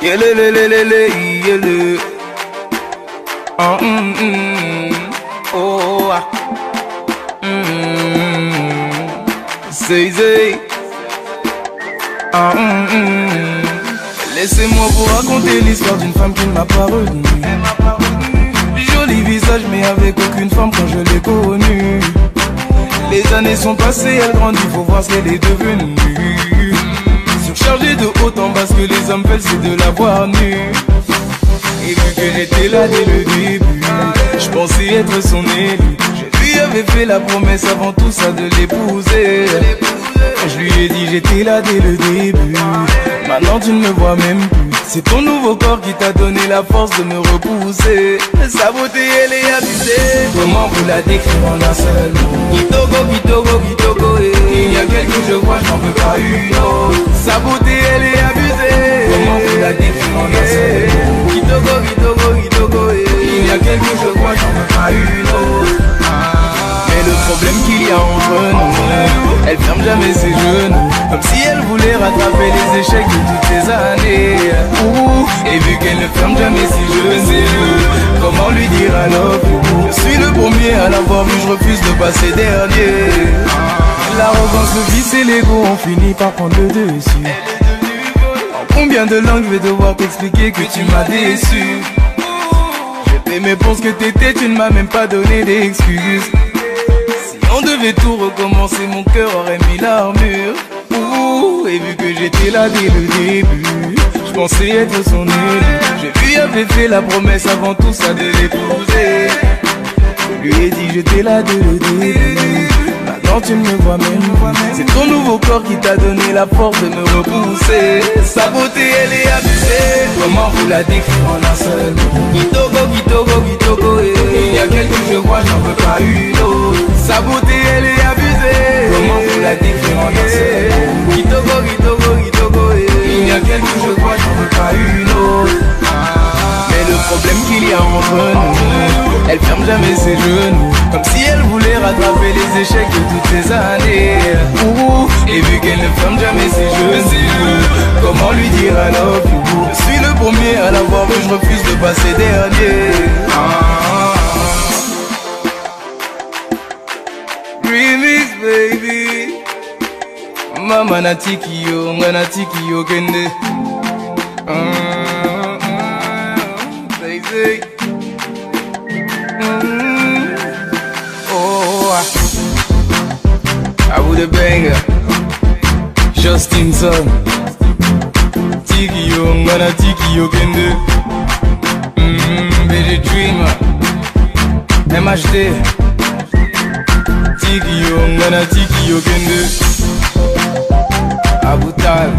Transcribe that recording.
Yelelelelele, yele. Oh, say, say. Laissez-moi vous raconter l'histoire d'une femme qui ne m'a pas retenu. Joli visage mais avec aucune forme quand je l'ai connue. Les années sont passées, elle grandit, faut voir ce qu'elle est devenue. Surchargée de haut en bas, ce que les hommes veulent c'est de la voir nue. Et vu que j'étais là dès le début, je pensais être son élu. Je lui avais fait la promesse avant tout ça de l'épouser. Je lui ai dit j'étais là dès le début. Maintenant tu ne me vois même plus. C'est ton nouveau corps qui t'a donné la force de me repousser. Sa beauté elle est abusée. Comment vous la décrire en un seul mot? Kitogo, Kitogo, Kitogo, il y a quelques je vois, j'en veux pas une autre. Sa beauté elle est abusée. Comment vous la décrire en un seul mot? Kitogo, Kitogo, Kitogo, il y a quelques je vois, j'en veux pas une autre. Mais le problème qu'il y a entre nous, elle ferme jamais ses genoux, comme si elle voulait rattraper les échecs de toutes ces années. Et vu qu'elle ne ferme jamais ses genoux, comment lui dire I love you? Je suis le premier à l'avoir vu, je refuse de passer dernier. L'arrogance, le vice et l'ego ont fini par prendre le dessus. En combien de langues je vais devoir t'expliquer que tu m'as déçu? J'ai fait mes pour ce que t'étais, tu ne m'as même pas donné d'excuses. On devait tout recommencer, mon cœur aurait mis l'armure. Et vu que j'étais là dès le début, je pensais être son élu. Je lui avais fait la promesse avant tout ça de l'épouser. Je lui ai dit j'étais là dès le début. Maintenant tu ne me vois même pas. C'est ton nouveau corps qui t'a donné la force de me repousser. Sa beauté elle est abusée. Comment vous la décrire en un seul mot? Kitogo, Kitogo, Kitogo, il y a quelques je vois, j'en veux pas une autre. Sa beauté elle est abusée. Comment vous la décrire en un seul mot? Kitogo, Kitogo, Kitogo, il y a quelques je vois, j'en veux pas une autre. Mais le problème qu'il y a entre nous, elle ferme jamais ses genoux, comme si elle voulait rattraper les échecs de toutes ces années. Et vu qu'elle ne ferme jamais ses genoux, comment lui dire I love you? Je suis le premier à l'avoir vu, je refuse de passer dernier. Remix baby, mama natiki yo kende. Say. Oh, I would a banger. Justin Son, Tiki yo, ngana Tiki yo kende. BG Dreamer, MHD, Tiki yo, ngana Tiki yo kende. Abu Tal.